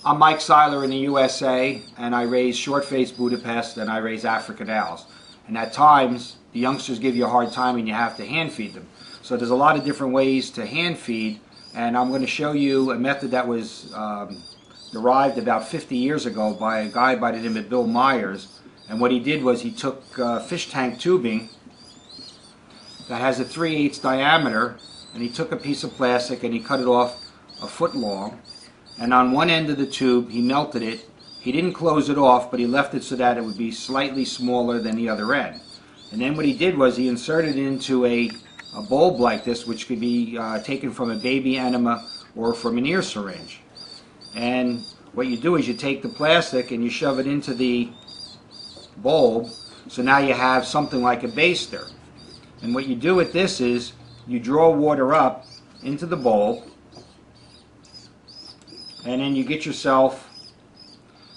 I'm Mike Seiler in the USA, and I raise short-faced Budapest and I raise African owls. And at times, the youngsters give you a hard time and you have to hand feed them. So there's a lot of different ways to hand feed, and I'm going to show you a method that was derived about 50 years ago by a guy by the name of Bill Myers. And what he did was he took fish tank tubing that has a 3/8 diameter, and he took a piece of plastic and he cut it off a foot long. And on one end of the tube, he melted it. He didn't close it off, but he left it so that it would be slightly smaller than the other end. And then what he did was he inserted it into a bulb like this, which could be taken from a baby enema or from an ear syringe. And what you do is you take the plastic and you shove it into the bulb, so now you have something like a baster. And what you do with this is you draw water up into the bulb, and then you get yourself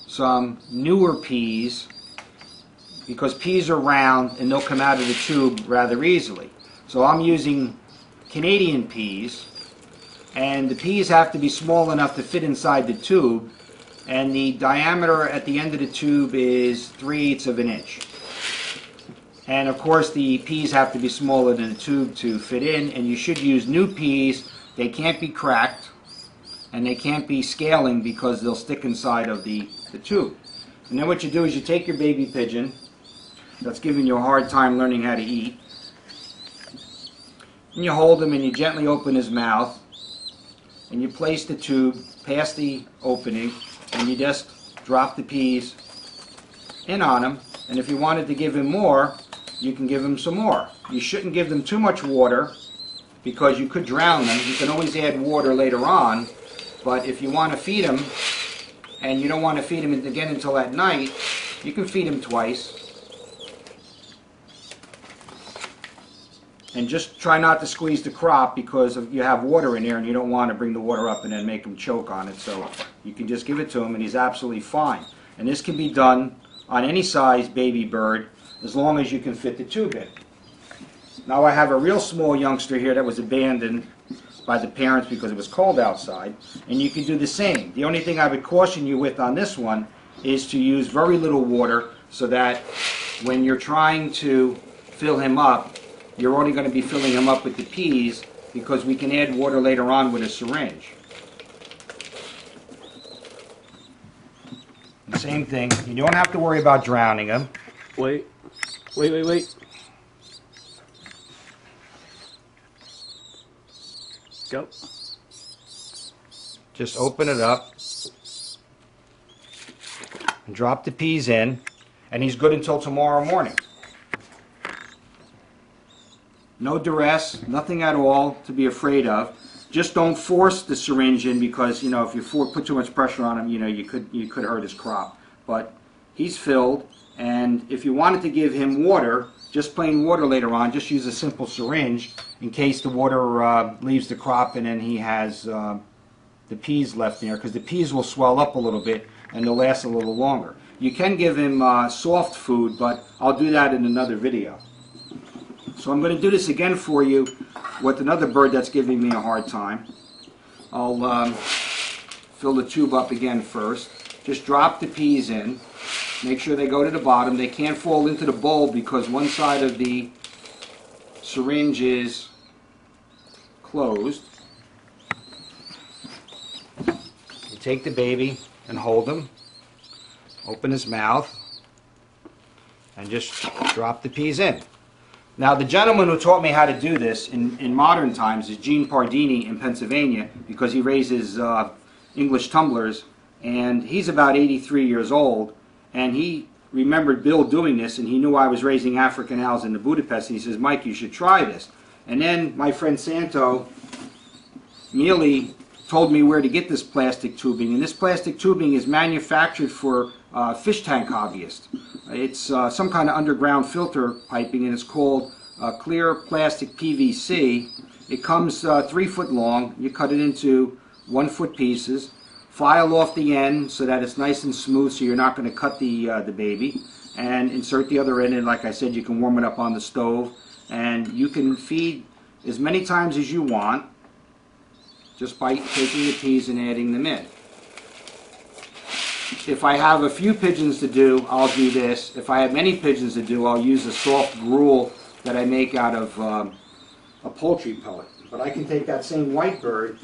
some newer peas, because peas are round and they'll come out of the tube rather easily. So I'm using Canadian peas, and the peas have to be small enough to fit inside the tube, and the diameter at the end of the tube is 3/8 of an inch. And of course the peas have to be smaller than the tube to fit in, and you should use new peas. They can't be cracked, and they can't be scaling because they'll stick inside of the tube. And then what you do is you take your baby pigeon that's giving you a hard time learning how to eat, and you hold him and you gently open his mouth, and you place the tube past the opening, and you just drop the peas in on him. And if you wanted to give him more, you can give him some more. You shouldn't give them too much water because you could drown them. You can always add water later on. But if you want to feed them, and you don't want to feed them again until at night, you can feed them twice. And just try not to squeeze the crop, because you have water in there and you don't want to bring the water up and then make him choke on it. So you can just give it to him and he's absolutely fine. And this can be done on any size baby bird as long as you can fit the tube in. Now I have a real small youngster here that was abandoned by the parents because it was cold outside, and you can do the same. The only thing I would caution you with on this one is to use very little water, so that when you're trying to fill him up, you're only going to be filling him up with the peas, because we can add water later on with a syringe. The same thing, you don't have to worry about drowning him. Wait. Go. Just open it up and drop the peas in, and he's good until tomorrow morning. No duress, nothing at all to be afraid of. Just don't force the syringe in, because if you put too much pressure on him, you could hurt his crop. But he's filled, and if you wanted to give him water, just plain water later on, just use a simple syringe in case the water leaves the crop and then he has the peas left there, because the peas will swell up a little bit and they'll last a little longer. You can give him soft food, but I'll do that in another video. So I'm going to do this again for you with another bird that's giving me a hard time. I'll fill the tube up again first. Just drop the peas in. Make sure they go to the bottom. They can't fall into the bowl because one side of the syringe is closed. You take the baby and hold him. Open his mouth and just drop the peas in. Now, the gentleman who taught me how to do this in modern times is Gene Pardini in Pennsylvania, because he raises English tumblers, and he's about 83 years old, and he remembered Bill doing this, and he knew I was raising African owls in the Budapest, and he says, "Mike, you should try this." And then my friend Santo Mealy told me where to get this plastic tubing, and this plastic tubing is manufactured for fish tank hobbyists. It's some kind of underground filter piping, and it's called clear plastic PVC. It comes 3 foot long. You cut it into 1 foot pieces. File off the end so that it's nice and smooth, so you're not going to cut the baby. And insert the other end, and like I said, you can warm it up on the stove. And you can feed as many times as you want, just by taking the peas and adding them in. if I have a few pigeons to do, I'll do this. If I have many pigeons to do, I'll use a soft gruel that I make out of a poultry pellet. But I can take that same white bird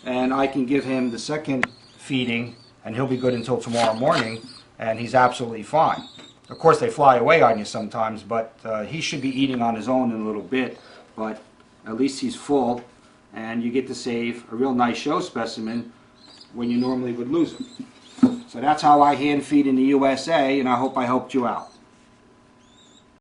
and I can give him the second feeding, and he'll be good until tomorrow morning, and he's absolutely fine. Of course, they fly away on you sometimes, but he should be eating on his own in a little bit, but at least he's full, and you get to save a real nice show specimen when you normally would lose him. So that's how I hand feed in the USA, and I hope I helped you out.